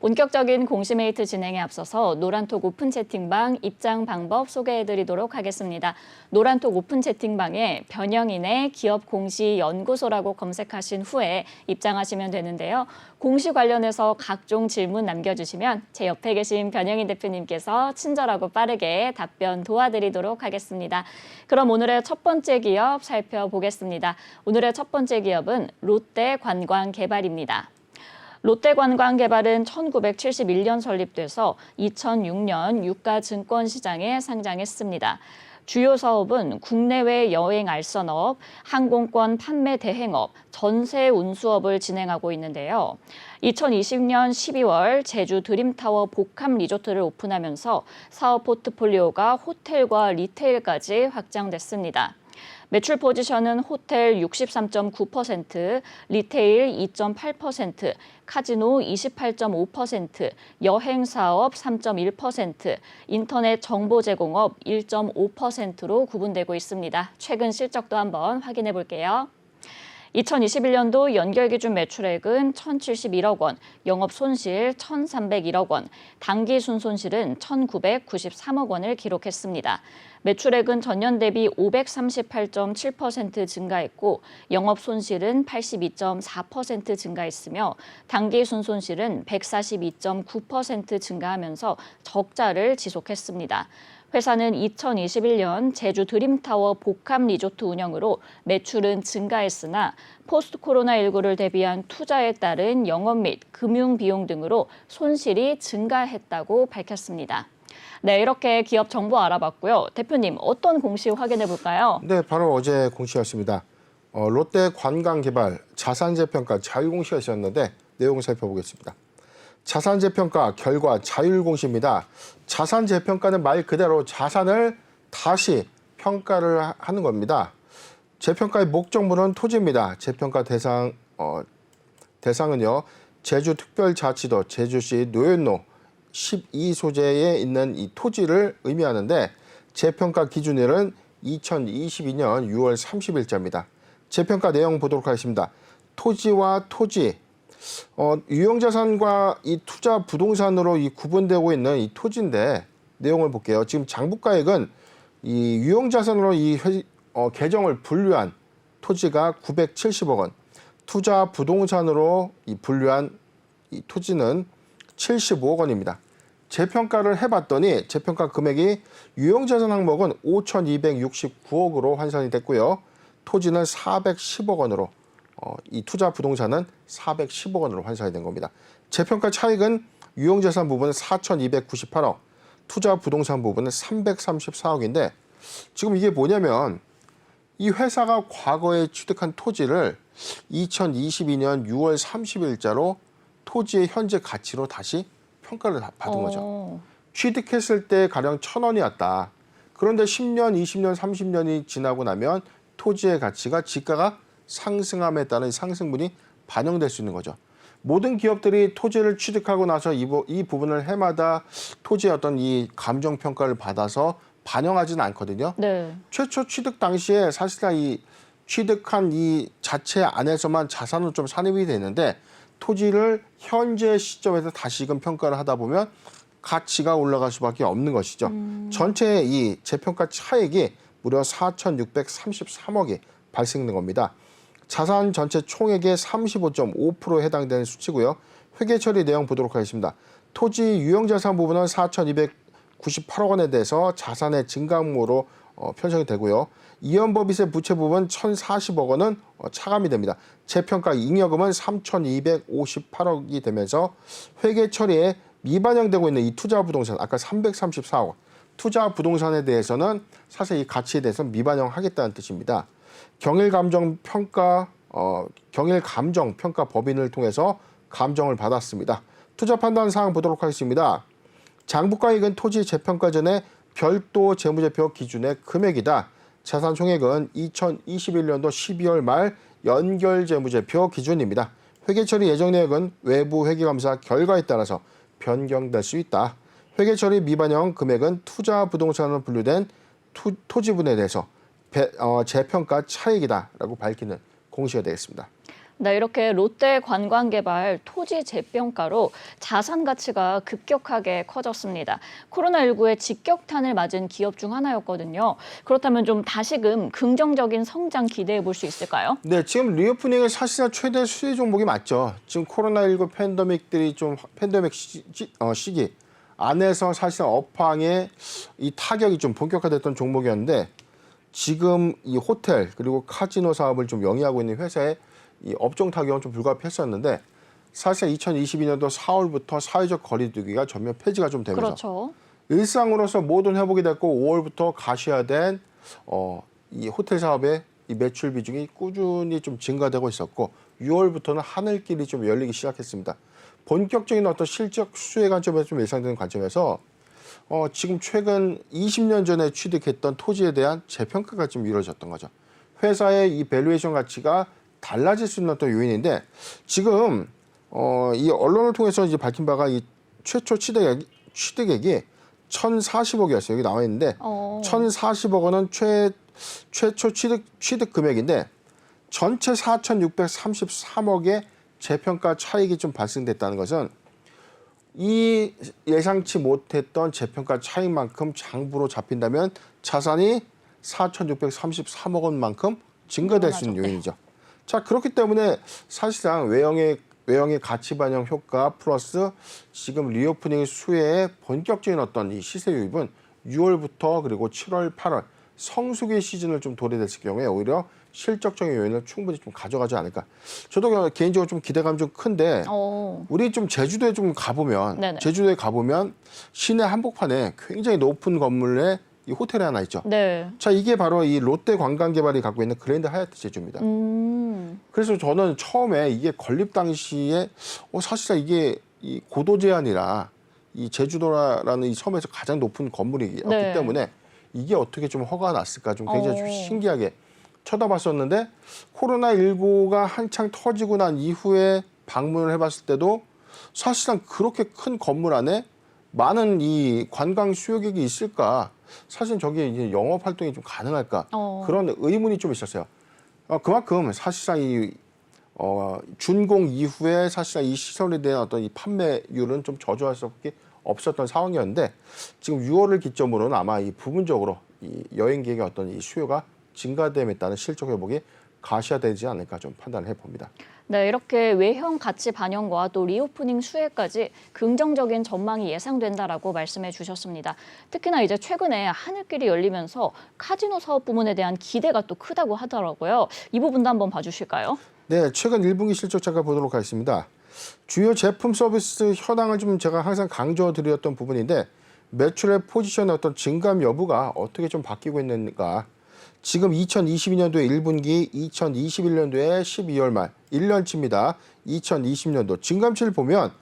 본격적인 공시메이트 진행에 앞서서 노란톡 오픈 채팅방 입장 방법 소개해드리도록 하겠습니다. 노란톡 오픈 채팅방에 변영인의 기업 공시 연구소라고 검색하신 후에 입장하시면 되는데요. 공시 관련해서 각종 질문 남겨주시면 제 옆에 계신 변영인 대표님께서 친절하고 빠르게 답변 도와드리도록 하겠습니다. 그럼 오늘의 첫 번째 기업 살펴보겠습니다. 오늘의 첫 번째 기업은 롯데관광개발입니다. 롯데관광개발은 1971년 설립돼서 2006년 유가증권시장에 상장했습니다. 주요 사업은 국내외 여행 알선업, 항공권 판매 대행업, 전세 운수업을 진행하고 있는데요. 2020년 12월 제주 드림타워 복합 리조트를 오픈하면서 사업 포트폴리오가 호텔과 리테일까지 확장됐습니다. 매출 포지션은 호텔 63.9%, 리테일 2.8%, 카지노 28.5%, 여행사업 3.1%, 인터넷 정보 제공업 1.5%로 구분되고 있습니다. 최근 실적도 한번 확인해 볼게요. 2021년도 연결기준 매출액은 1,071억 원, 영업 손실 1,301억 원, 당기 순손실은 1,993억 원을 기록했습니다. 매출액은 전년 대비 538.7% 증가했고 영업 손실은 82.4% 증가했으며 당기 순손실은 142.9% 증가하면서 적자를 지속했습니다. 회사는 2021년 제주 드림타워 복합 리조트 운영으로 매출은 증가했으나 포스트 코로나19를 대비한 투자에 따른 영업 및 금융 비용 등으로 손실이 증가했다고 밝혔습니다. 네, 이렇게 기업 정보 알아봤고요. 대표님, 어떤 공시 확인해 볼까요? 네, 바로 어제 공시였습니다. 롯데관광개발 자산재평가 자율공시가 있었는데 내용을 살펴보겠습니다. 자산재평가 결과 자율공시입니다. 자산재평가는 말 그대로 자산을 다시 평가를 하는 겁니다. 재평가의 목적물은 토지입니다. 재평가 대상은요, 제주특별자치도 제주시 노현로 12소재에 있는 이 토지를 의미하는데 재평가 기준일은 2022년 6월 30일자입니다. 재평가 내용 보도록 하겠습니다. 토지와 토지, 유형자산과 이 투자 부동산으로 이 구분되고 있는 이 토지인데 내용을 볼게요. 지금 장부가액은 이 유형자산으로 계정을 분류한 토지가 970억 원, 투자 부동산으로 이 분류한 이 토지는 75억 원입니다. 재평가를 해봤더니 재평가 금액이 유형자산 항목은 5,269억으로 환산이 됐고요. 토지는 410억 원으로 이 투자 부동산은 410억 원으로 환산이 된 겁니다. 재평가 차익은 유형자산 부분은 4,298억, 투자 부동산 부분은 334억인데 지금 이게 뭐냐면 이 회사가 과거에 취득한 토지를 2022년 6월 30일자로 토지의 현재 가치로 다시 평가를 받은 거죠. 취득했을 때 가령 1,000원이었다. 그런데 10년, 20년, 30년이 지나고 나면 토지의 가치가 지가가 상승함에 따른 상승분이 반영될 수 있는 거죠. 모든 기업들이 토지를 취득하고 나서 이 부분을 해마다 토지의 어떤 이 감정평가를 받아서 반영하지는 않거든요. 네. 최초 취득 당시에 사실상 이 취득한 이 자체 안에서만 자산으로 좀 산입이 되는데 토지를 현재 시점에서 다시금 평가를 하다 보면 가치가 올라갈 수밖에 없는 것이죠. 전체 이 재평가 차익이 무려 4,633억이 발생된 겁니다. 자산 전체 총액의 35.5%에 해당되는 수치고요. 회계 처리 내용 보도록 하겠습니다. 토지 유형자산 부분은 4,298억 원에 대해서 자산의 증가항목으로 편성이 되고요. 이연법인세 부채 부분 1,040억 원은 차감이 됩니다. 재평가 잉여금은 3,258억이 되면서 회계 처리에 미반영되고 있는 이 투자 부동산 아까 334억 원 투자 부동산에 대해서는 사실 이 가치에 대해서는 미반영하겠다는 뜻입니다. 경일감정 평가 법인을 통해서 감정을 받았습니다. 투자 판단 사항 보도록 하겠습니다. 장부가액은 토지 재평가 전에 별도 재무제표 기준의 금액이다. 자산 총액은 2021년도 12월 말 연결재무제표 기준입니다. 회계처리 예정 내역은 외부 회계감사 결과에 따라서 변경될 수 있다. 회계처리 미반영 금액은 투자 부동산으로 분류된 토지분에 대해서 재평가 차익이다라고 밝히는 공시가 되겠습니다. 네, 이렇게 롯데 관광개발 토지 재평가로 자산 가치가 급격하게 커졌습니다. 코로나19의 직격탄을 맞은 기업 중 하나였거든요. 그렇다면 좀 다시금 긍정적인 성장 기대해 볼 수 있을까요? 네, 지금 리오프닝은 사실상 최대 수혜 종목이 맞죠. 지금 코로나19 팬데믹 시기 안에서 사실상 업황의 이 타격이 좀 본격화됐던 종목이었는데 지금 이 호텔 그리고 카지노 사업을 좀 영위하고 있는 회사의 이 업종 타격은 좀 불가피했었는데 사실 2022년도 4월부터 사회적 거리두기가 전면 폐지가 좀 되면서 그렇죠. 일상으로서 모든 회복이 됐고 5월부터 가시화된 이 호텔 사업의 이 매출 비중이 꾸준히 좀 증가되고 있었고 6월부터는 하늘길이 좀 열리기 시작했습니다. 본격적인 어떤 실적 수혜 관점에서 좀 예상되는 관점에서 지금 최근 20년 전에 취득했던 토지에 대한 재평가가 좀 이루어졌던 거죠. 회사의 이 밸류에이션 가치가 달라질 수 있는 어떤 요인인데 지금 이 언론을 통해서 이제 밝힌 바가 이 최초 취득액이 1,040억이었어요. 여기 나와 있는데 1,040억 원은 최초 취득 금액인데 전체 4,633억의 재평가 차익이 좀 발생됐다는 것은 이 예상치 못했던 재평가 차익만큼 장부로 잡힌다면 자산이 4,633억 원만큼 증가될 수 있는 요인이죠. 자, 그렇기 때문에 사실상 외형의 가치 반영 효과 플러스 지금 리오프닝 수혜의 본격적인 어떤 이 시세 유입은 6월부터 그리고 7월, 8월 성수기 시즌을 좀 도래됐을 경우에 오히려 실적적인 요인을 충분히 좀 가져가지 않을까. 저도 개인적으로 좀 기대감이 좀 큰데 우리 좀 제주도에 좀 가보면 네네. 제주도에 가보면 시내 한복판에 굉장히 높은 건물에 이 호텔이 하나 있죠. 네. 자, 이게 바로 이 롯데 관광개발이 갖고 있는 그랜드 하얏트 제주입니다. 그래서 저는 처음에 이게 건립 당시에 사실상 이게 이 고도 제한이라 이 제주도라는 이 섬에서 가장 높은 건물이었기 네. 때문에 이게 어떻게 좀 허가가 났을까 좀 굉장히 좀 신기하게 쳐다봤었는데 코로나19가 한창 터지고 난 이후에 방문을 해봤을 때도 사실상 그렇게 큰 건물 안에 많은 이 관광 수요객이 있을까? 사실 저게 이제 영업 활동이 좀 가능할까? 그런 의문이 좀 있었어요. 그만큼 사실상 이 준공 이후에 사실상 이 시설에 대한 어떤 이 판매율은 좀 저조할 수밖에 없었던 상황이었는데 지금 6월을 기점으로는 아마 이 부분적으로 이 여행객의 어떤 이 수요가 증가됨에 따른 실적 회복이 가시화되지 않을까 좀 판단을 해봅니다. 네, 이렇게 외형 가치 반영과 또 리오프닝 수혜까지 긍정적인 전망이 예상된다라고 말씀해 주셨습니다. 특히나 이제 최근에 하늘길이 열리면서 카지노 사업 부문에 대한 기대가 또 크다고 하더라고요. 이 부분도 한번 봐주실까요? 네, 최근 1분기 실적 잠깐 보도록 하겠습니다. 주요 제품 서비스 현황을 좀 제가 항상 강조드렸던 부분인데 매출의 포지션의 어떤 증감 여부가 어떻게 좀 바뀌고 있는가. 지금 2022년도에 1분기, 2021년도에 12월 말, 1년치입니다. 2020년도 증감치를 보면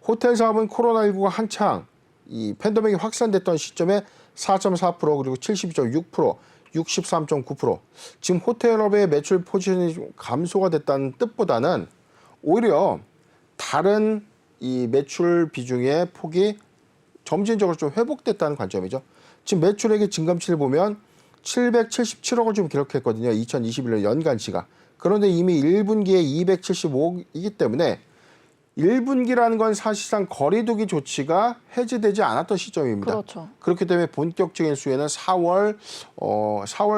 호텔 사업은 코로나19가 한창 이 팬데믹이 확산됐던 시점에 4.4% 그리고 72.6%, 63.9%. 지금 호텔업의 매출 포지션이 좀 감소가 됐다는 뜻보다는 오히려 다른 이 매출 비중의 폭이 점진적으로 좀 회복됐다는 관점이죠. 지금 매출액의 증감치를 보면 777억을 좀 기록했거든요. 2021년 연간치가. 그런데 이미 1분기에 275억이기 때문에 1분기라는 건 사실상 거리두기 조치가 해제되지 않았던 시점입니다. 그렇죠. 그렇기 때문에 본격적인 수혜는 4월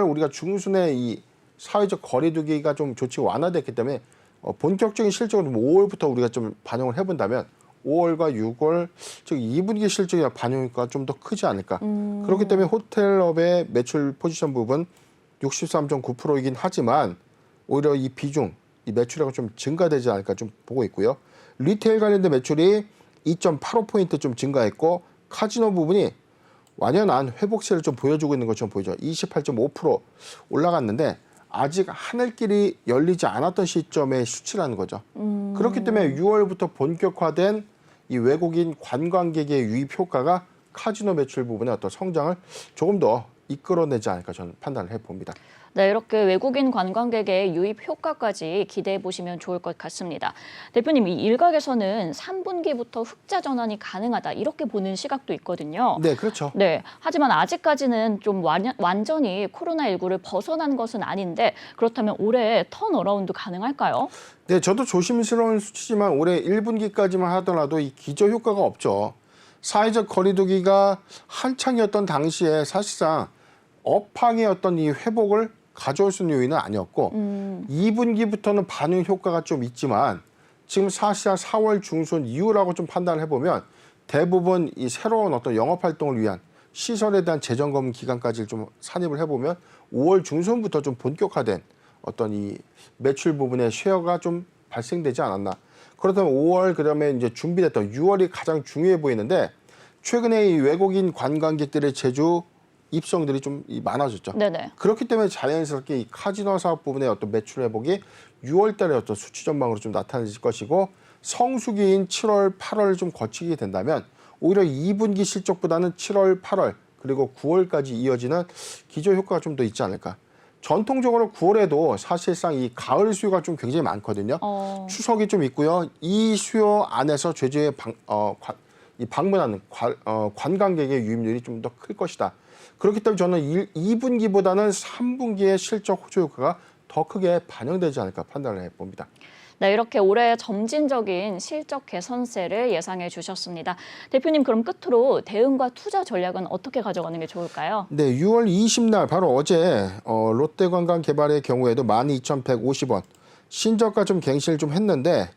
우리가 중순에 이 사회적 거리두기가 좀 조치가 완화됐기 때문에 본격적인 실적은 5월부터 우리가 좀 반영을 해본다면 5월과 6월 즉 2분기 실적이나 반영효과가 좀 더 크지 않을까. 그렇기 때문에 호텔업의 매출 포지션 부분 63.9%이긴 하지만 오히려 이 비중, 이 매출액은 좀 증가되지 않을까 좀 보고 있고요. 리테일 관련된 매출이 2.85포인트 좀 증가했고 카지노 부분이 완연한 회복세를 좀 보여주고 있는 것처럼 보이죠. 28.5% 올라갔는데 아직 하늘길이 열리지 않았던 시점의 수치라는 거죠. 그렇기 때문에 6월부터 본격화된 이 외국인 관광객의 유입 효과가 카지노 매출 부분의 어떤 성장을 조금 더 이끌어내지 않을까 저는 판단을 해봅니다. 네, 이렇게 외국인 관광객의 유입 효과까지 기대해 보시면 좋을 것 같습니다. 대표님, 이 일각에서는 3분기부터 흑자 전환이 가능하다 이렇게 보는 시각도 있거든요. 네, 그렇죠. 네, 하지만 아직까지는 좀 완전히 코로나19를 벗어난 것은 아닌데 그렇다면 올해 턴어라운드 가능할까요? 네, 저도 조심스러운 수치지만 올해 1분기까지만 하더라도 이 기저 효과가 없죠. 사회적 거리두기가 한창이었던 당시에 사실상 업황의 어떤 이 회복을 가져올 수 있는 요인은 아니었고 2분기부터는 반응 효과가 좀 있지만 지금 사실상 4월 중순 이후라고 좀 판단을 해보면 대부분 이 새로운 어떤 영업 활동을 위한 시설에 대한 재점검 기간까지 좀 산입을 해보면 5월 중순부터 좀 본격화된 어떤 이 매출 부분의 쉐어가 좀 발생되지 않았나. 그렇다면 5월 그다음에 이제 준비됐던 6월이 가장 중요해 보이는데 최근에 이 외국인 관광객들의 제주 입성들이 좀 많아졌죠. 네네. 그렇기 때문에 자연스럽게 이 카지노 사업 부분의 어떤 매출 회복이 6월 달에 어떤 수치 전망으로 좀 나타날 것이고 성수기인 7월, 8월 좀 거치게 된다면 오히려 2분기 실적보다는 7월, 8월 그리고 9월까지 이어지는 기저 효과가 좀 더 있지 않을까. 전통적으로 9월에도 사실상 이 가을 수요가 좀 굉장히 많거든요. 추석이 좀 있고요. 이 수요 안에서 제주에 방문하는 관광객의 유입률이 좀 더 클 것이다. 그렇기 때문에 저는 2분기보다는 3분기의 실적 호조 효과가 더 크게 반영되지 않을까 판단을 해봅니다. 네, 이렇게 올해 점진적인 실적 개선세를 예상해 주셨습니다. 대표님, 그럼 끝으로 대응과 투자 전략은 어떻게 가져가는 게 좋을까요? 네, 6월 20날 바로 어제 롯데관광개발의 경우에도 12,150원 신저가 좀 갱신을 좀 했는데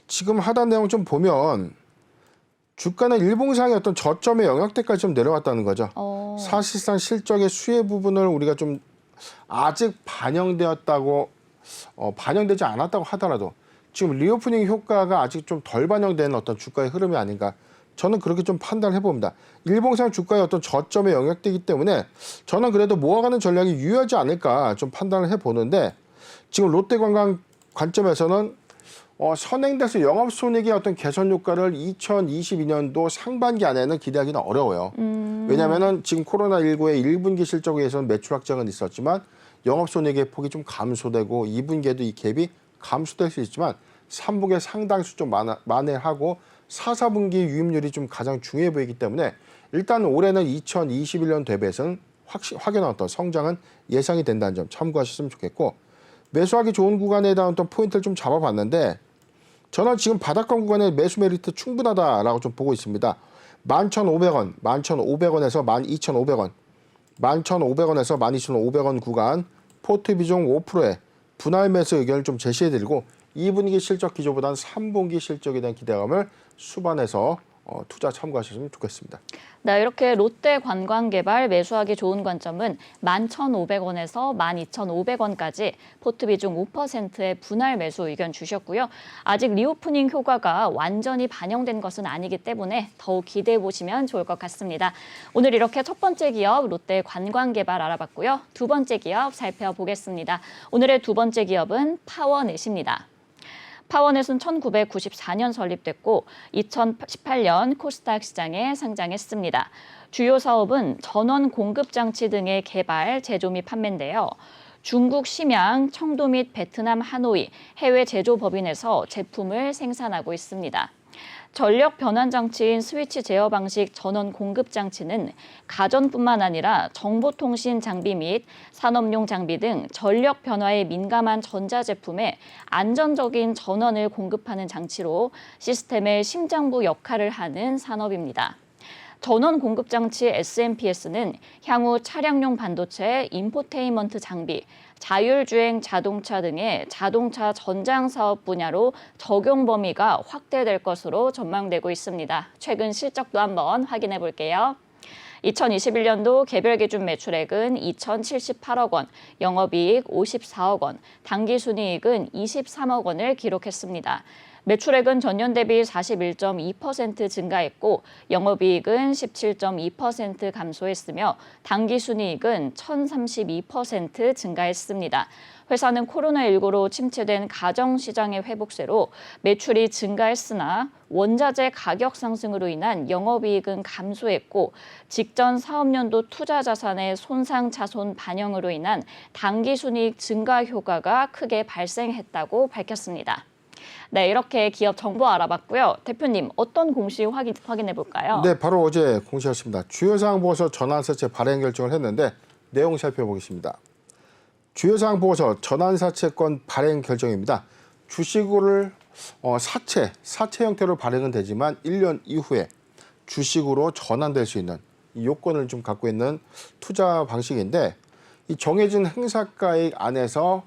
지금 하단 내용 좀 보면 주가는 일봉상의 어떤 저점의 영역대까지 좀 내려왔다는 거죠. 사실상 실적의 수혜 부분을 우리가 좀 아직 반영되지 않았다고 하더라도 지금 리오프닝 효과가 아직 좀 덜 반영된 어떤 주가의 흐름이 아닌가. 저는 그렇게 좀 판단을 해봅니다. 일봉상 주가의 어떤 저점의 영역대이기 때문에 저는 그래도 모아가는 전략이 유효하지 않을까 좀 판단을 해보는데 지금 롯데관광 관점에서는 선행돼서 영업손익의 어떤 개선 효과를 2022년도 상반기 안에는 기대하기는 어려워요. 왜냐하면 지금 코로나19의 1분기 실적에 의해서는 매출 확장은 있었지만 영업손익의 폭이 좀 감소되고 2분기에도 이 갭이 감소될 수 있지만 3분기에 상당수 좀 만회하고 4, 4분기 유입률이 좀 가장 중요해 보이기 때문에 일단 올해는 2021년 대비해서는 확연한 어떤 성장은 예상이 된다는 점 참고하셨으면 좋겠고 매수하기 좋은 구간에 대한 어떤 포인트를 좀 잡아봤는데 저는 지금 바닥권 구간의 매수 메리트 충분하다라고 좀 보고 있습니다. 11,500원, 11,500원에서 12,500원, 11,500원에서 12,500원 구간 포트 비중 5%의 분할 매수 의견을 좀 제시해드리고 2분기 실적 기조보다는 3분기 실적에 대한 기대감을 수반해서 투자 참고하셨으면 좋겠습니다. 네, 이렇게 롯데 관광개발 매수하기 좋은 관점은 11,500원에서 12,500원까지 포트 비중 5%의 분할 매수 의견 주셨고요. 아직 리오프닝 효과가 완전히 반영된 것은 아니기 때문에 더욱 기대해 보시면 좋을 것 같습니다. 오늘 이렇게 첫 번째 기업 롯데 관광개발 알아봤고요. 두 번째 기업 살펴보겠습니다. 오늘의 두 번째 기업은 파워넷입니다. 파워넷은 1994년 설립됐고 2018년 코스닥 시장에 상장했습니다. 주요 사업은 전원 공급 장치 등의 개발, 제조 및 판매인데요. 중국 심양, 청도 및 베트남 하노이, 해외 제조법인에서 제품을 생산하고 있습니다. 전력 변환 장치인 스위치 제어 방식 전원 공급 장치는 가전뿐만 아니라 정보통신 장비 및 산업용 장비 등 전력 변화에 민감한 전자제품에 안전적인 전원을 공급하는 장치로 시스템의 심장부 역할을 하는 산업입니다. 전원 공급 장치 SMPS는 향후 차량용 반도체, 인포테인먼트 장비, 자율주행 자동차 등의 자동차 전장 사업 분야로 적용 범위가 확대될 것으로 전망되고 있습니다. 최근 실적도 한번 확인해 볼게요. 2021년도 개별 기준 매출액은 2,078억 원, 영업이익 54억 원, 당기순이익은 23억 원을 기록했습니다. 매출액은 전년 대비 41.2% 증가했고 영업이익은 17.2% 감소했으며 당기순이익은 1,032% 증가했습니다. 회사는 코로나19로 침체된 가정시장의 회복세로 매출이 증가했으나 원자재 가격 상승으로 인한 영업이익은 감소했고 직전 사업년도 투자 자산의 손상 차손 반영으로 인한 당기순이익 증가 효과가 크게 발생했다고 밝혔습니다. 네, 이렇게 기업 정보 알아봤고요. 대표님, 어떤 공시 확인해 볼까요? 네, 바로 어제 공시했습니다. 주요사항 보고서 전환사채 발행 결정을 했는데 내용 살펴보겠습니다. 주요사항 보고서 전환사채권 발행 결정입니다. 주식을 사채 형태로 발행은 되지만 1년 이후에 주식으로 전환될 수 있는 이 요건을 좀 갖고 있는 투자 방식인데 이 정해진 행사가액 안에서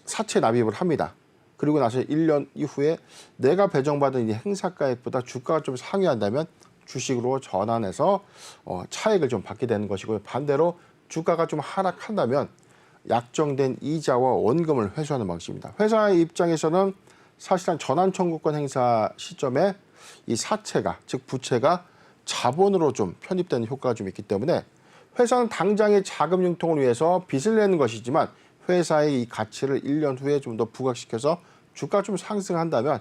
사채 납입을 합니다. 그리고 나서 1년 이후에 내가 배정받은 이 행사가액보다 주가가 좀 상회한다면 주식으로 전환해서 차익을 좀 받게 되는 것이고요. 반대로 주가가 좀 하락한다면 약정된 이자와 원금을 회수하는 방식입니다. 회사의 입장에서는 사실상 전환 청구권 행사 시점에 이 사채가, 즉 부채가 자본으로 좀 편입되는 효과가 좀 있기 때문에 회사는 당장의 자금 융통을 위해서 빚을 내는 것이지만 회사의 이 가치를 1년 후에 좀 더 부각시켜서 주가가 좀 상승한다면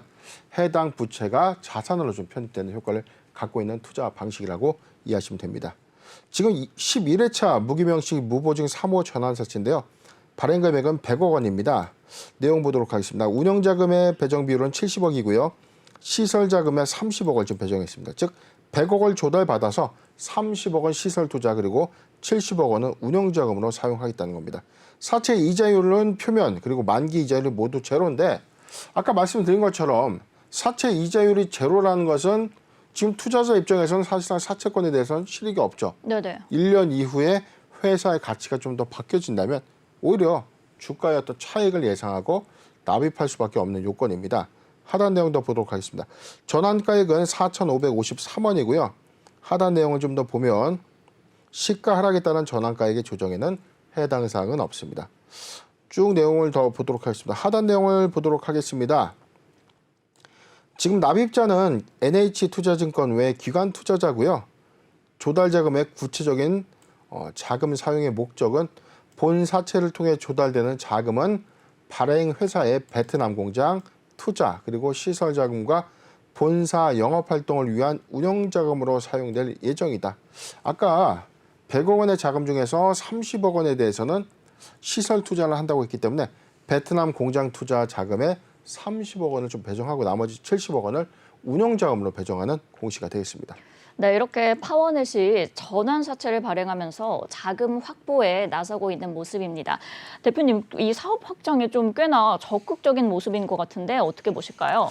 해당 부채가 자산으로 좀 편입되는 효과를 갖고 있는 투자 방식이라고 이해하시면 됩니다. 지금 11회차 무기명식 무보증 3호 전환사채인데요. 발행 금액은 100억 원입니다. 내용 보도록 하겠습니다. 운영자금의 배정 비율은 70억이고요. 시설자금의 30억 원을 좀 배정했습니다. 즉 100억을 조달받아서 30억 원 시설 투자 그리고 70억 원은 운영자금으로 사용하겠다는 겁니다. 사채 이자율은 표면 그리고 만기 이자율이 모두 제로인데 아까 말씀드린 것처럼 사채 이자율이 제로라는 것은 지금 투자자 입장에서는 사실상 사채권에 대해서는 실익이 없죠. 네네. 1년 이후에 회사의 가치가 좀 더 바뀌어진다면 오히려 주가의 어떤 차익을 예상하고 납입할 수밖에 없는 요건입니다. 하단 내용 더 보도록 하겠습니다. 전환가액은 4,553원이고요. 하단 내용을 좀 더 보면 시가 하락에 따른 전환가액의 조정에는 해당 사항은 없습니다. 쭉 내용을 더 보도록 하겠습니다. 하단 내용을 보도록 하겠습니다. 지금 납입자는 NH투자증권 외 기관 투자자고요. 조달 자금의 구체적인 자금 사용의 목적은 본 사채를 통해 조달되는 자금은 발행 회사의 베트남 공장, 투자 그리고 시설 자금과 본사 영업 활동을 위한 운영 자금으로 사용될 예정이다. 아까 100억 원의 자금 중에서 30억 원에 대해서는 시설 투자를 한다고 했기 때문에 베트남 공장 투자 자금에 30억 원을 좀 배정하고 나머지 70억 원을 운영 자금으로 배정하는 공시가 되겠습니다. 네, 이렇게 파워넷이 전환사채를 발행하면서 자금 확보에 나서고 있는 모습입니다. 대표님, 이 사업 확장에 좀 꽤나 적극적인 모습인 것 같은데 어떻게 보실까요?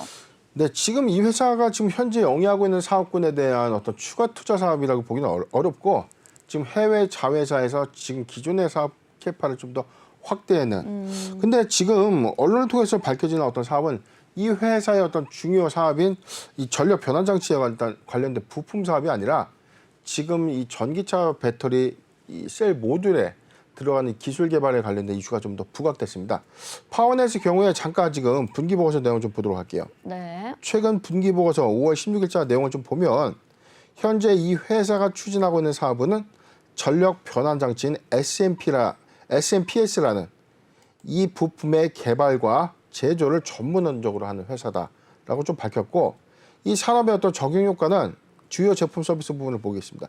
네, 지금 이 회사가 지금 현재 영위하고 있는 사업군에 대한 어떤 추가 투자 사업이라고 보기는 어렵고 지금 해외 자회사에서 지금 기존의 사업 캐파를 좀 더 확대하는. 근데 지금 언론을 통해서 밝혀지는 어떤 사업은 이 회사의 어떤 중요 사업인 이 전력 변환 장치에 관련된 부품 사업이 아니라 지금 이 전기차 배터리 이 셀 모듈에 들어가는 기술 개발에 관련된 이슈가 좀 더 부각됐습니다. 파워넷의 경우에 잠깐 지금 분기 보고서 내용 좀 보도록 할게요. 네. 최근 분기 보고서 5월 16일자 내용을 좀 보면 현재 이 회사가 추진하고 있는 사업은 전력 변환 장치인 SMPS라는 이 부품의 개발과 제조를 전문적으로 하는 회사다라고 좀 밝혔고 이 산업의 어떤 적용 효과는 주요 제품 서비스 부분을 보겠습니다.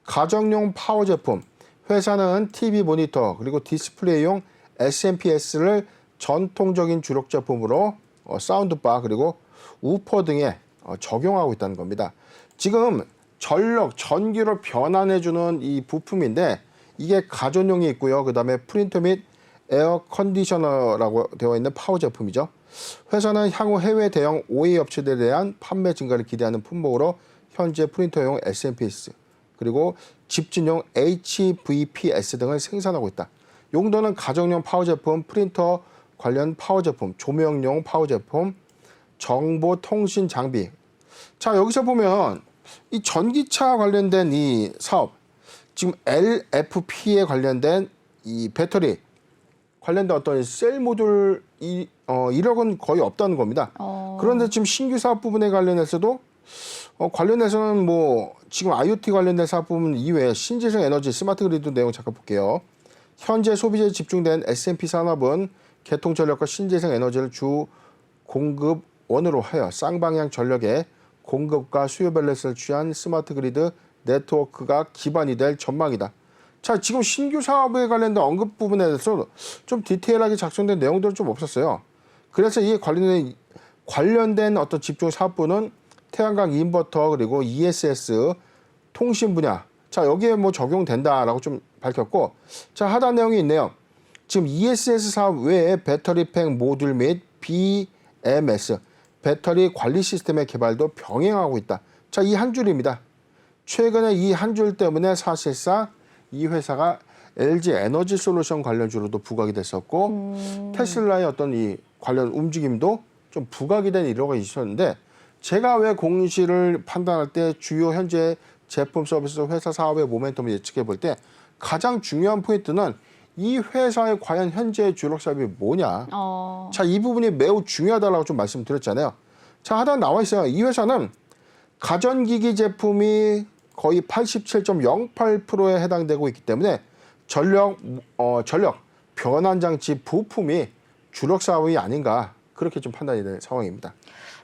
가정용 파워 제품, 회사는 TV 모니터 그리고 디스플레이용 SMPS를 전통적인 주력 제품으로 사운드바 그리고 우퍼 등에 적용하고 있다는 겁니다. 지금 전기로 변환해주는 이 부품인데 이게 가전용이 있고요. 그 다음에 프린터 및 에어 컨디셔너라고 되어 있는 파워 제품이죠. 회사는 향후 해외 대형 OE 업체들에 대한 판매 증가를 기대하는 품목으로 현재 프린터용 SMPS 그리고 집진용 HVPS 등을 생산하고 있다. 용도는 가정용 파워 제품, 프린터 관련 파워 제품, 조명용 파워 제품, 정보 통신 장비. 자, 여기서 보면 이 전기차 관련된 이 사업, 지금 LFP에 관련된 이 배터리 관련된 어떤 셀 모듈 이력은 거의 없다는 겁니다. 그런데 지금 신규 사업 부분에 관련해서도 관련해서는 뭐 지금 IoT 관련된 사업 부분 이외에 신재생 에너지 스마트 그리드 내용 잠깐 볼게요. 현재 소비재에 집중된 S&P 산업은 개통 전력과 신재생 에너지를 주 공급원으로 하여 쌍방향 전력의 공급과 수요 밸런스를 취한 스마트 그리드 네트워크가 기반이 될 전망이다. 자, 지금 신규 사업에 관련된 언급 부분에 대해서 좀 디테일하게 작성된 내용들은 좀 없었어요. 그래서 이에 관련된 어떤 집중 사업부는 태양광 인버터 그리고 ESS 통신 분야. 자, 여기에 뭐 적용된다라고 좀 밝혔고, 자, 하단 내용이 있네요. 지금 ESS 사업 외에 배터리팩 모듈 및 BMS 배터리 관리 시스템의 개발도 병행하고 있다. 자, 이 한 줄입니다. 최근에 이 한 줄 때문에 사실상 이 회사가 LG 에너지 솔루션 관련주로도 부각이 됐었고 테슬라의 어떤 이 관련 움직임도 좀 부각이 된 이유가 있었는데, 제가 왜 공시를 판단할 때 주요 현재 제품 서비스 회사 사업의 모멘텀을 예측해 볼 때 가장 중요한 포인트는 이 회사의 과연 현재 주력 사업이 뭐냐. 자, 이 부분이 매우 중요하다라고 좀 말씀드렸잖아요. 자, 하단 나와 있어요. 이 회사는 가전기기 제품이 거의 87.08%에 해당되고 있기 때문에 전력 변환장치 부품이 주력 사업이 아닌가, 그렇게 좀 판단이 될 상황입니다.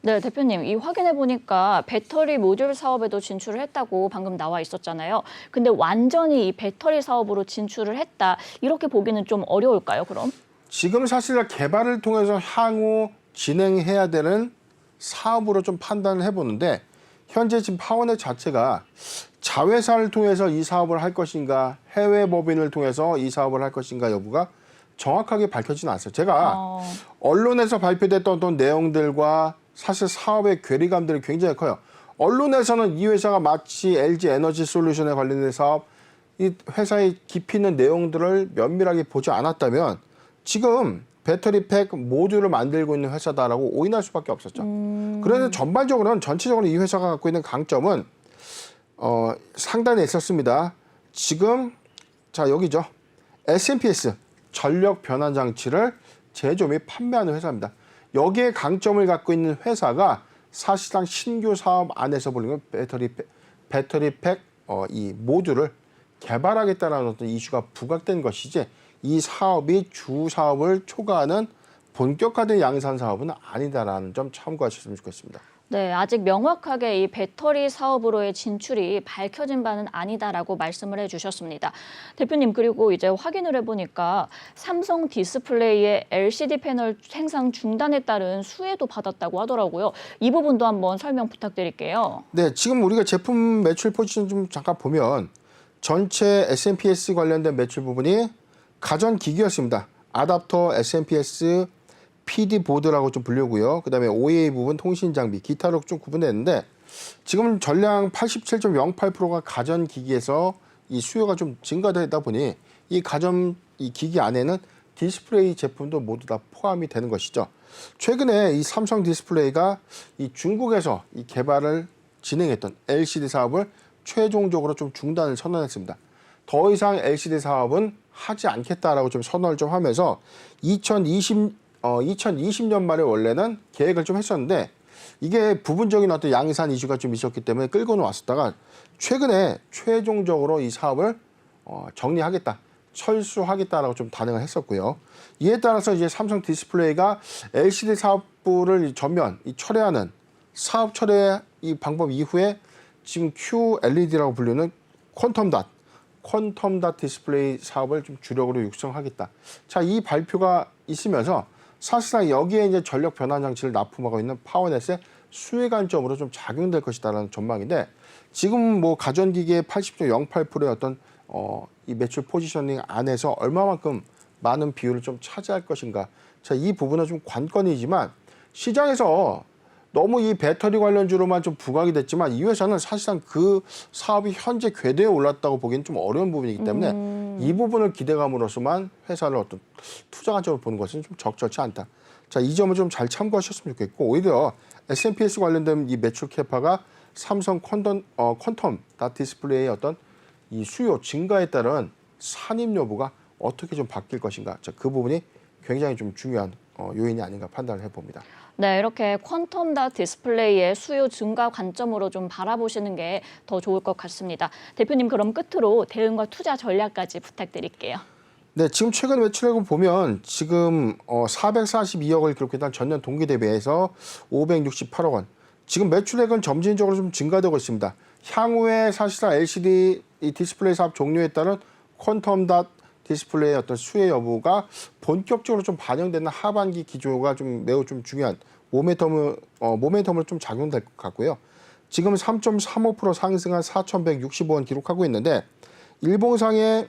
네, 대표님, 이 확인해 보니까 배터리 모듈 사업에도 진출을 했다고 방금 나와 있었잖아요. 근데 완전히 이 배터리 사업으로 진출을 했다, 이렇게 보기는 좀 어려울까요, 그럼? 지금 사실 개발을 통해서 향후 진행해야 되는 사업으로 좀 판단을 해보는데, 현재 지금 파워넷 자체가 자회사를 통해서 이 사업을 할 것인가, 해외 법인을 통해서 이 사업을 할 것인가 여부가 정확하게 밝혀지는 않았어요. 제가 언론에서 발표됐던 어떤 내용들과 사실 사업의 괴리감들이 굉장히 커요. 언론에서는 이 회사가 마치 LG 에너지 솔루션에 관련된 사업, 이 회사의 깊이 있는 내용들을 면밀하게 보지 않았다면 지금 배터리팩 모듈을 만들고 있는 회사다라고 오인할 수밖에 없었죠. 그런데 전반적으로는 전체적으로 이 회사가 갖고 있는 강점은 상단에 있었습니다. 지금 자, 여기죠. S&PS 전력 변환 장치를 제조 및 판매하는 회사입니다. 여기에 강점을 갖고 있는 회사가 사실상 신규 사업 안에서 보면 배터리팩 이 모듈을 개발하겠다는 어떤 이슈가 부각된 것이지, 이 사업이 주 사업을 초과하는 본격화된 양산 사업은 아니다라는 점 참고하셨으면 좋겠습니다. 네, 아직 명확하게 이 배터리 사업으로의 진출이 밝혀진 바는 아니다라고 말씀을 해주셨습니다. 대표님, 그리고 이제 확인을 해보니까 삼성 디스플레이의 LCD 패널 생산 중단에 따른 수혜도 받았다고 하더라고요. 이 부분도 한번 설명 부탁드릴게요. 네, 지금 우리가 제품 매출 포지션 좀 잠깐 보면 전체 S&PS 관련된 매출 부분이 가전기기였습니다. 아답터, S&PS, PD 보드라고 좀 불리고요. 그다음에 OA 부분 통신 장비, 기타로 좀 구분됐는데, 지금 전량 87.08%가 가전기기에서 이 수요가 좀 증가되다 보니 이 기기 안에는 디스플레이 제품도 모두 다 포함이 되는 것이죠. 최근에 이 삼성 디스플레이가 이 중국에서 이 개발을 진행했던 LCD 사업을 최종적으로 좀 중단을 선언했습니다. 더 이상 LCD 사업은 하지 않겠다라고 좀 선언을 좀 하면서 2020년 말에 원래는 계획을 좀 했었는데, 이게 부분적인 어떤 양산 이슈가 좀 있었기 때문에 끌고는 왔었다가 최근에 최종적으로 이 사업을 정리하겠다, 철수하겠다라고 좀 단행을 했었고요. 이에 따라서 이제 삼성 디스플레이가 LCD 사업부를 전면 철회하는 사업 철회 이 방법 이후에 지금 QLED라고 불리는 퀀텀 닷 디스플레이 사업을 좀 주력으로 육성하겠다. 자, 이 발표가 있으면서 사실상 여기에 이제 전력 변환 장치를 납품하고 있는 파워넷의 수혜 관점으로 좀 작용될 것이다라는 전망인데, 지금 뭐 가전기기의 80.08%의 어떤 이 매출 포지셔닝 안에서 얼마만큼 많은 비율을 좀 차지할 것인가. 자, 이 부분은 좀 관건이지만 시장에서 너무 이 배터리 관련주로만 좀 부각이 됐지만 이 회사는 사실상 그 사업이 현재 궤도에 올랐다고 보기는 좀 어려운 부분이기 때문에 이 부분을 기대감으로서만 회사를 어떤 투자 관점으로 보는 것은 좀 적절치 않다. 자, 이 점을 좀 잘 참고하셨으면 좋겠고, 오히려 S&PS 관련된 이 매출 캐파가 삼성 퀀텀 닷 디스플레이의 어떤 이 수요 증가에 따른 산입 여부가 어떻게 좀 바뀔 것인가. 자, 그 부분이 굉장히 좀 중요한 요인이 아닌가 판단을 해봅니다. 네, 이렇게 퀀텀 닷 디스플레이의 수요 증가 관점으로 좀 바라보시는 게 더 좋을 것 같습니다. 대표님, 그럼 끝으로 대응과 투자 전략까지 부탁드릴게요. 네, 지금 최근 매출액을 보면 지금 442억을 기록했던 전년 동기 대비해서 568억 원. 지금 매출액은 점진적으로 좀 증가되고 있습니다. 향후에 사실상 LCD 이 디스플레이 사업 종료에 따른 퀀텀 닷 디스플레이의 어떤 수혜 여부가 본격적으로 좀 반영되는 하반기 기조가 좀 매우 좀 중요한 모멘텀을 좀 작용될 것 같고요. 지금 3.35% 상승한 4,165원 기록하고 있는데 일봉상의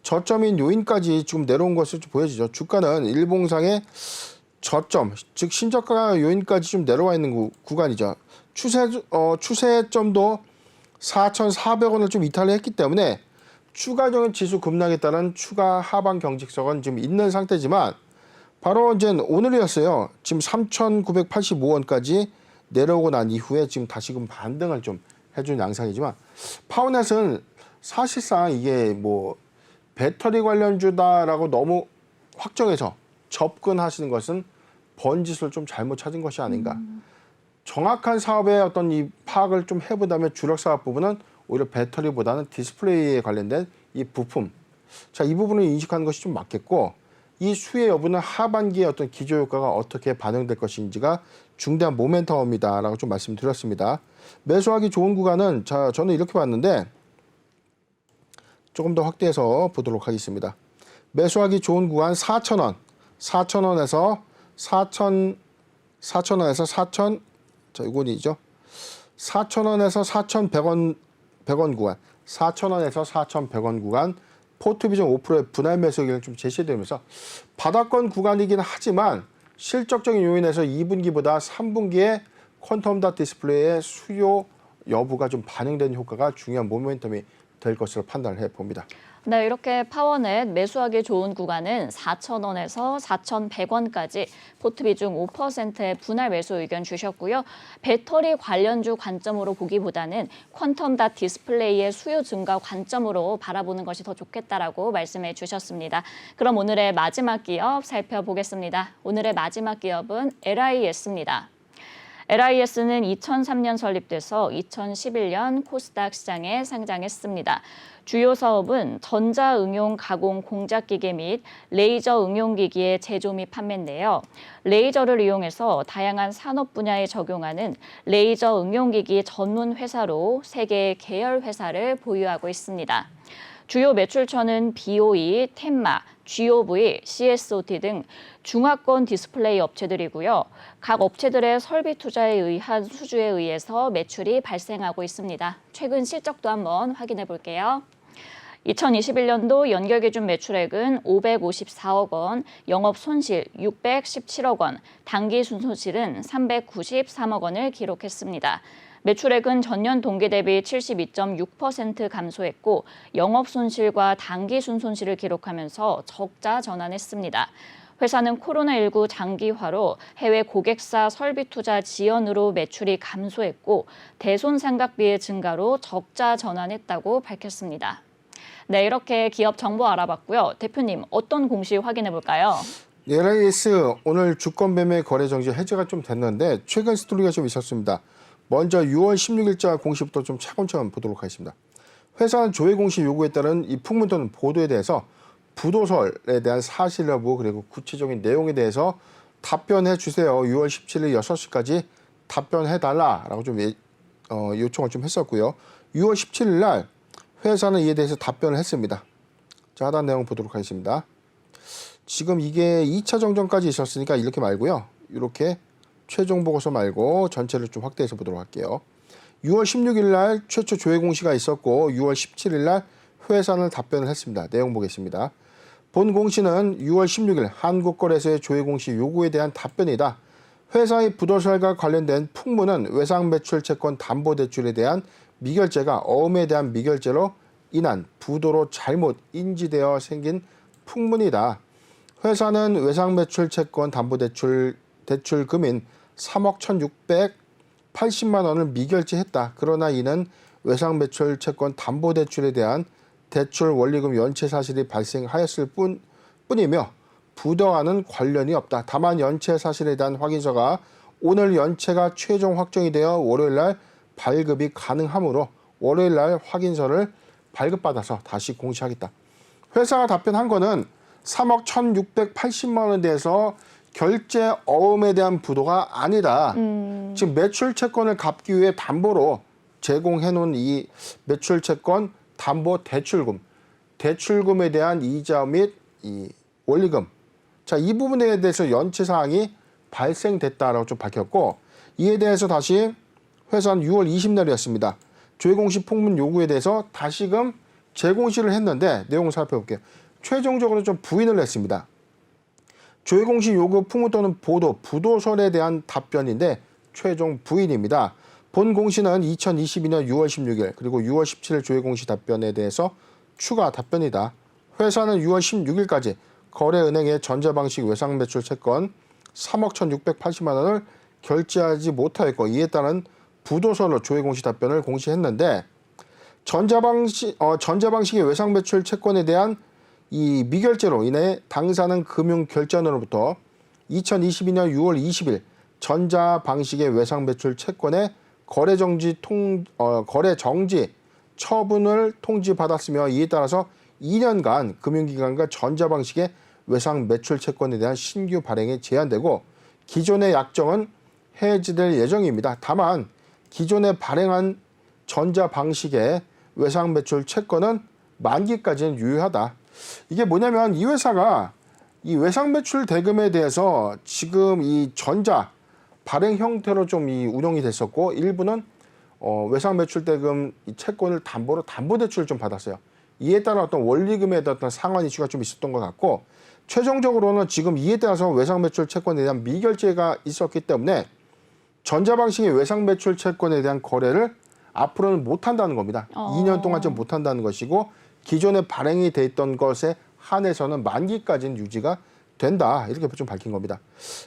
저점인 요인까지 지금 내려온 것으로 좀 보여지죠. 주가는 일봉상의 저점, 즉 신저가 요인까지 좀 내려와 있는 구간이죠. 추세점도 4,400원을 좀 이탈을 했기 때문에 추가적인 지수 급락에 따른 추가 하방 경직성은 지금 있는 상태지만 바로 이제 오늘이었어요. 지금 3,985원까지 내려오고 난 이후에 지금 다시금 반등을 좀 해준 양상이지만 파워넷은 사실상 이게 뭐 배터리 관련주다라고 너무 확정해서 접근하시는 것은 번짓을 좀 잘못 찾은 것이 아닌가. 정확한 사업의 어떤 이 파악을 좀 해보다면 주력 사업 부분은 오히려 배터리보다는 디스플레이에 관련된 이 부품. 자, 이 부분을 인식하는 것이 좀 맞겠고 이 수혜 여부는 하반기의 어떤 기조 효과가 어떻게 반영될 것인지가 중대한 모멘텀이다라고 좀 말씀드렸습니다. 매수하기 좋은 구간은 자, 저는 이렇게 봤는데 조금 더 확대해서 보도록 하겠습니다. 매수하기 좋은 구간 4,000원, 4,000원에서 4,000원에서 4,000, 자, 이건이죠. 4,000원에서 4,100원 구간, 4,000원에서 4,100원 구간, 포트 비중 5%의 분할 매수 의견을 좀 제시되면서 바닥권 구간이긴 하지만 실적적인 요인에서 2분기보다 3분기에 퀀텀 닷 디스플레이의 수요 여부가 좀 반영된 효과가 중요한 모멘텀이 될 것으로 판단을 해봅니다. 네, 이렇게 파워넷 매수하기 좋은 구간은 4,000원에서 4,100원까지 포트 비중 5%의 분할 매수 의견 주셨고요. 배터리 관련주 관점으로 보기보다는 퀀텀 닷 디스플레이의 수요 증가 관점으로 바라보는 것이 더 좋겠다라고 말씀해 주셨습니다. 그럼 오늘의 마지막 기업 살펴보겠습니다. 오늘의 마지막 기업은 LIS입니다. LIS는 2003년 설립돼서 2011년 코스닥 시장에 상장했습니다. 주요 사업은 전자응용 가공 공작기계 및 레이저 응용기기의 제조 및 판매인데요. 레이저를 이용해서 다양한 산업 분야에 적용하는 레이저 응용기기 전문 회사로 3개의 계열 회사를 보유하고 있습니다. 주요 매출처는 BOE, 텐마, GOV, CSOT 등 중화권 디스플레이 업체들이고요. 각 업체들의 설비 투자에 의한 수주에 의해서 매출이 발생하고 있습니다. 최근 실적도 한번 확인해 볼게요. 2021년도 연결기준 매출액은 554억 원, 영업 손실 617억 원, 당기 순손실은 393억 원을 기록했습니다. 매출액은 전년 동기 대비 72.6% 감소했고 영업 손실과 당기 순손실을 기록하면서 적자 전환했습니다. 회사는 코로나19 장기화로 해외 고객사 설비 투자 지연으로 매출이 감소했고 대손상각비의 증가로 적자 전환했다고 밝혔습니다. 네, 이렇게 기업 정보 알아봤고요. 대표님, 어떤 공시 확인해 볼까요? LIS 오늘 주권 매매 거래 정지 해제가 좀 됐는데 최근 스토리가 좀 있었습니다. 먼저 6월 16일자 공시부터 좀 차근차근 보도록 하겠습니다. 회사는 조회 공시 요구에 따른 이 풍문 또는 보도에 대해서 부도설에 대한 사실 여부 그리고 구체적인 내용에 대해서 답변해 주세요. 6월 17일 6시까지 답변해 달라라고 좀 요청을 좀 했었고요. 6월 17일 날 회사는 이에 대해서 답변을 했습니다. 자, 하단 내용 보도록 하겠습니다. 지금 이게 2차 정전까지 있었으니까 이렇게 말고요. 이렇게 최종 보고서 말고 전체를 좀 확대해서 보도록 할게요. 6월 16일 날 최초 조회 공시가 있었고 6월 17일 날 회사는 답변을 했습니다. 내용 보겠습니다. 본 공시는 6월 16일 한국거래소의 조회 공시 요구에 대한 답변이다. 회사의 부도설과 관련된 풍문은 외상 매출 채권 담보대출에 대한 미결제가 어음에 대한 미결제로 인한 부도로 잘못 인지되어 생긴 풍문이다. 회사는 외상 매출 채권 담보대출 대출금인 3억 1,680만 원을 미결제했다. 그러나 이는 외상 매출 채권 담보대출에 대한 대출 원리금 연체 사실이 발생하였을 뿐이며 부도와는 관련이 없다. 다만 연체 사실에 대한 확인서가 오늘 연체가 최종 확정이 되어 월요일 날 발급이 가능하므로 월요일 날 확인서를 발급받아서 다시 공시하겠다. 회사가 답변한 거는 3억 1,680만 원에 대해서 결제 어음에 대한 부도가 아니다. 지금 매출 채권을 갚기 위해 담보로 제공해 놓은 이 매출 채권 담보 대출금에 대한 이자 및 이 원리금. 자, 이 부분에 대해서 연체 사항이 발생됐다라고 좀 밝혔고, 이에 대해서 다시 회사는 6월 20일이었습니다. 조회공시 폭문 요구에 대해서 다시금 재공시를 했는데 내용을 살펴볼게요. 최종적으로 좀 부인을 했습니다. 조회공시 요구 풍문 또는 보도, 부도설에 대한 답변인데 최종 부인입니다. 본 공시는 2022년 6월 16일 그리고 6월 17일 조회공시 답변에 대해서 추가 답변이다. 회사는 6월 16일까지 거래은행의 전자방식 외상매출 채권 3억 1,680만 원을 결제하지 못하였고, 이에 따른 부도설로 조회공시 답변을 공시했는데, 전자방식의 외상매출 채권에 대한 이 미결제로 인해 당사는 금융결제원으로부터 2022년 6월 20일 전자방식의 외상매출 채권의 거래 정지 처분을 통지받았으며, 이에 따라서 2년간 금융기관과 전자방식의 외상매출 채권에 대한 신규 발행이 제한되고 기존의 약정은 해지될 예정입니다. 다만 기존에 발행한 전자방식의 외상매출 채권은 만기까지는 유효하다. 이게 뭐냐면 이 회사가 이 외상매출 대금에 대해서 지금 이 전자 발행 형태로 좀 이 운영이 됐었고, 일부는 외상매출 대금 이 채권을 담보로 담보대출을 좀 받았어요. 이에 따라 어떤 원리금에 대한 어떤 상환 이슈가 좀 있었던 것 같고, 최종적으로는 지금 이에 따라서 외상매출 채권에 대한 미결제가 있었기 때문에 전자방식의 외상매출 채권에 대한 거래를 앞으로는 못한다는 겁니다. 2년 동안 좀 못한다는 것이고, 기존에 발행이 돼 있던 것에 한해서는 만기까지는 유지가 된다. 이렇게 좀 밝힌 겁니다.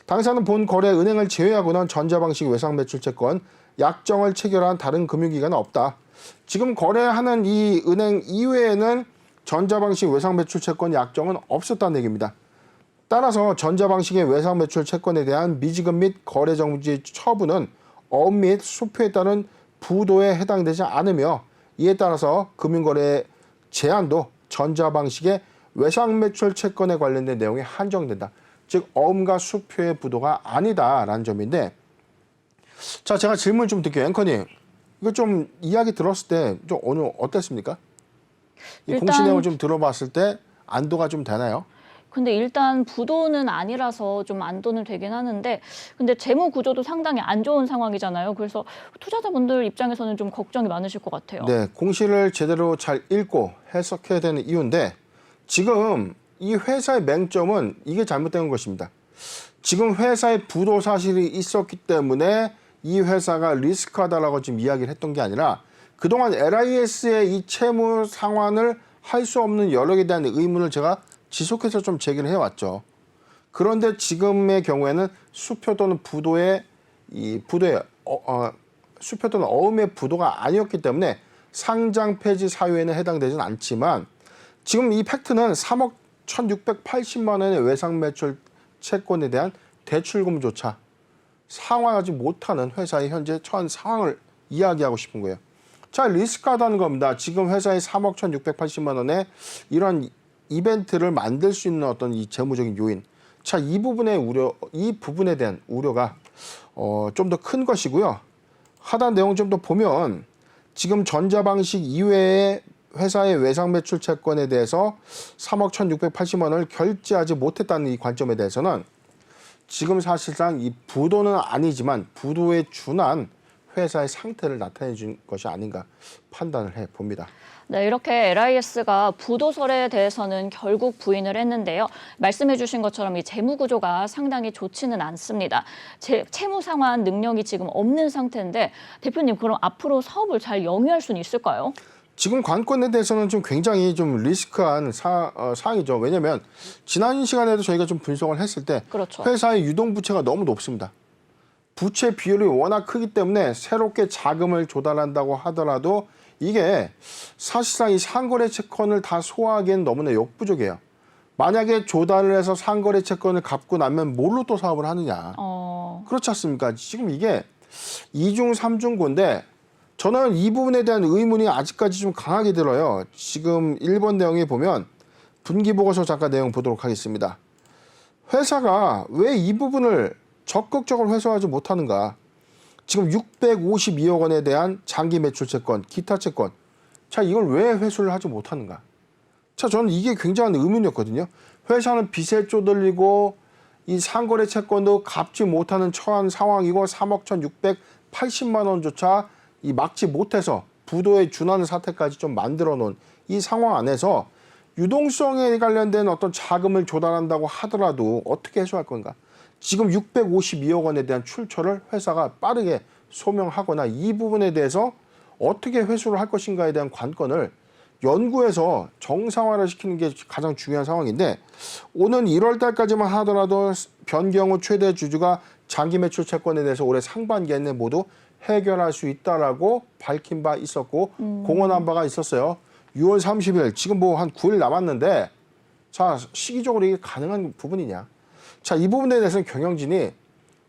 당사는 본 거래 은행을 제외하고는 전자방식 외상매출 채권 약정을 체결한 다른 금융기관은 없다. 지금 거래하는 이 은행 이외에는 전자방식 외상매출 채권 약정은 없었다는 얘기입니다. 따라서 전자방식의 외상매출 채권에 대한 미지급 및 거래정지 처분은 어음 및 수표에 따른 부도에 해당되지 않으며, 이에 따라서 금융거래 제한도 전자방식의 외상매출 채권에 관련된 내용이 한정된다. 즉 어음과 수표의 부도가 아니다라는 점인데, 자, 제가 질문 좀 드릴게요. 앵커님, 이거 좀 이야기 들었을 때 좀 오늘 어땠습니까? 이 공시 내용을 좀 들어봤을 때 안도가 좀 되나요? 근데 일단 부도는 아니라서 좀 안도는 되긴 하는데, 근데 재무 구조도 상당히 안 좋은 상황이잖아요. 그래서 투자자분들 입장에서는 좀 걱정이 많으실 것 같아요. 네, 공시를 제대로 잘 읽고 해석해야 되는 이유인데, 지금 이 회사의 맹점은 이게 잘못된 것입니다. 지금 회사의 부도 사실이 있었기 때문에 이 회사가 리스크하다라고 지금 이야기를 했던 게 아니라, 그동안 LIS의 이 채무 상환을 할 수 없는 여력에 대한 의문을 제가 지속해서 좀 제기를 해왔죠. 그런데 지금의 경우에는 수표 또는 수표 또는 어음의 부도가 아니었기 때문에 상장 폐지 사유에는 해당되지는 않지만, 지금 이 팩트는 3억 1,680만 원의 외상매출 채권에 대한 대출금조차 상환하지 못하는 회사의 현재 처한 상황을 이야기하고 싶은 거예요. 자, 리스크하다는 겁니다. 지금 회사의 3억 1,680만 원에 이런 이벤트를 만들 수 있는 어떤 이 재무적인 요인. 자, 이 부분에 대한 우려가 좀 더 큰 것이고요. 하단 내용 좀 더 보면, 지금 전자방식 이외의 회사의 외상매출 채권에 대해서 3억 1,680만 원을 결제하지 못했다는 이 관점에 대해서는 지금 사실상 이 부도는 아니지만 부도에 준한 회사의 상태를 나타내 준 것이 아닌가 판단을 해 봅니다. 네, 이렇게 LIS가 부도설에 대해서는 결국 부인을 했는데요. 말씀해 주신 것처럼 이 재무 구조가 상당히 좋지는 않습니다. 채무 상환 능력이 지금 없는 상태인데, 대표님, 그럼 앞으로 사업을 잘 영위할 수는 있을까요? 지금 관건에 대해서는 좀 굉장히 좀 리스크한 사항이죠. 왜냐하면 지난 시간에도 저희가 좀 분석을 했을 때, 그렇죠. 회사의 유동부채가 너무 높습니다. 부채 비율이 워낙 크기 때문에 새롭게 자금을 조달한다고 하더라도 이게 사실상 이 상거래 채권을 다 소화하기엔 너무나 역부족이에요. 만약에 조달을 해서 상거래 채권을 갚고 나면 뭘로 또 사업을 하느냐. 그렇지 않습니까? 지금 이게 이중 삼중고인데 저는 이 부분에 대한 의문이 아직까지 좀 강하게 들어요. 지금 1번 내용에 보면 분기보고서 잠깐 내용 보도록 하겠습니다. 회사가 왜 이 부분을 적극적으로 회수하지 못하는가? 지금 652억 원에 대한 장기 매출 채권, 기타 채권. 자, 이걸 왜 회수를 하지 못하는가? 자, 저는 이게 굉장한 의문이었거든요. 회사는 빚에 쪼들리고 이 상거래 채권도 갚지 못하는 처한 상황이고 3억 1,680만 원조차 이 막지 못해서 부도에 준하는 사태까지 좀 만들어 놓은 이 상황 안에서 유동성에 관련된 어떤 자금을 조달한다고 하더라도 어떻게 해소할 건가? 지금 652억 원에 대한 출처를 회사가 빠르게 소명하거나 이 부분에 대해서 어떻게 회수를 할 것인가에 대한 관건을 연구해서 정상화를 시키는 게 가장 중요한 상황인데 오는 1월 달까지만 하더라도 변경후 최대 주주가 장기 매출 채권에 대해서 올해 상반기에는 모두 해결할 수 있다라고 밝힌 바 있었고 공언한 바가 있었어요. 6월 30일 지금 뭐 한 9일 남았는데 자 시기적으로 이게 가능한 부분이냐. 자, 이 부분에 대해서는 경영진이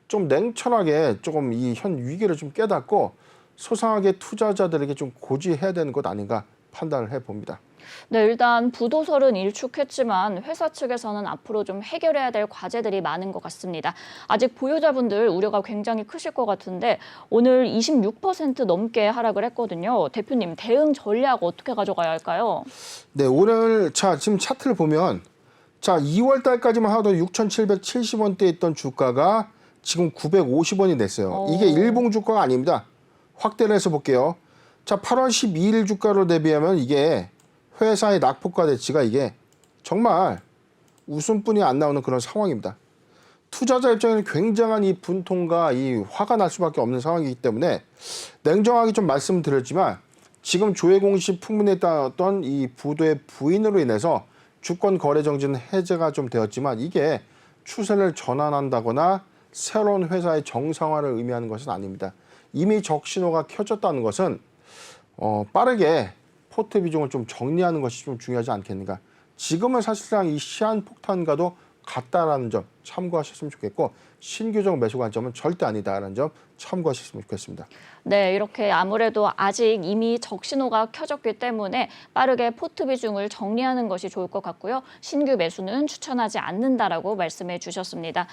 좀 냉철하게 조금 이 현 위기를 좀 깨닫고 소상하게 투자자들에게 좀 고지해야 되는 것 아닌가 판단을 해봅니다. 네, 일단 부도설은 일축했지만 회사 측에서는 앞으로 좀 해결해야 될 과제들이 많은 것 같습니다. 아직 보유자분들 우려가 굉장히 크실 것 같은데 오늘 26% 넘게 하락을 했거든요. 대표님, 대응 전략 어떻게 가져가야 할까요? 네, 오늘 지금 차트를 보면 2월 달까지만 하도 6,770원대에 있던 주가가 지금 950원이 됐어요. 이게 일봉 주가가 아닙니다. 확대를 해서 볼게요. 8월 12일 주가로 대비하면 이게 회사의 낙폭과 대치가 이게 정말 웃음뿐이 안 나오는 그런 상황입니다. 투자자 입장에는 굉장한 이 분통과 이 화가 날 수밖에 없는 상황이기 때문에 냉정하게 좀 말씀드렸지만 지금 조회공시 풍문에 따랐던 이 부도의 부인으로 인해서 주권 거래 정지는 해제가 좀 되었지만 이게 추세를 전환한다거나 새로운 회사의 정상화를 의미하는 것은 아닙니다. 이미 적신호가 켜졌다는 것은 빠르게 포트 비중을 좀 정리하는 것이 좀 중요하지 않겠는가. 지금은 사실상 이 시한폭탄과도 같다라는 점 참고하셨으면 좋겠고 신규적 매수 관점은 절대 아니다라는 점 참고하셨으면 좋겠습니다. 네, 이렇게 아무래도 아직 이미 적신호가 켜졌기 때문에 빠르게 포트 비중을 정리하는 것이 좋을 것 같고요. 신규 매수는 추천하지 않는다라고 말씀해 주셨습니다.